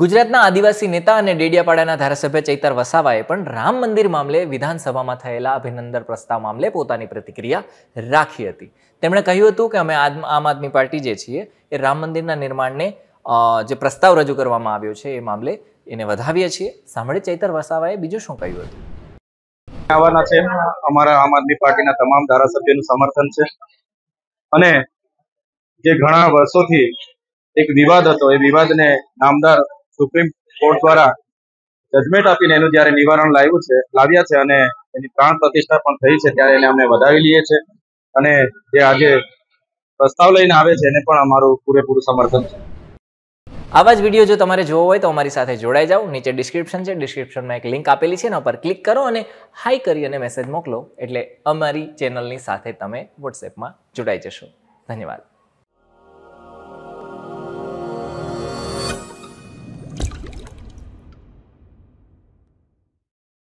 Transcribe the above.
ગુજરાતના આદિવાસી નેતા અને ડેડિયાપાડાના ધારાસભ્ય ચૈતર વસાવાએ પણ રામ મંદિર મામલે વિધાનસભામાં થયેલા અભિનંદન પ્રસ્તાવ મામલે પોતાની પ્રતિક્રિયા રાખી હતી. તેમણે કહ્યું હતું કે અમે આમ આદમી પાર્ટી જે છીએ એ રામ મંદિરના નિર્માણને જે પ્રસ્તાવ રજૂ કરવામાં આવ્યો છે એ મામલે એને વધાવીએ છીએ. સાંભળે ચૈતર વસાવાએ બીજું શું કહ્યું હતું. આવવાના છે. અમારા આમ આદમી પાર્ટીના તમામ ધારાસભ્યોનું સમર્થન છે અને જે ઘણા વર્ષોથી એક વિવાદ હતો એ વિવાદને નામદાર સુપ્રીમ કોર્ટ દ્વારા જજમેન્ટ આપીને એનું જ્યારે નિવારણ લાવ્યા છે અને એની પ્રાણ પ્રતિષ્ઠા પણ થઈ છે ત્યારે એને અમે વધાવી લઈએ છીએ અને જે આજે પ્રસ્તાવ લઈને આવે છે એને પણ અમારું પૂરેપૂરું સમર્થન છે. આવા જ વિડીયો જો તમારે જોવો હોય તો અમારી સાથે જોડાઈ જાઓ. નીચે ડિસ્ક્રિપ્શન છે, ડિસ્ક્રિપ્શનમાં એક લિંક આપેલી છે, એના પર ક્લિક કરો અને હાઈ કરી અને મેસેજ મોકલો એટલે અમારી ચેનલની સાથે તમે વોટ્સએપમાં જોડાઈ જશો. ધન્યવાદ.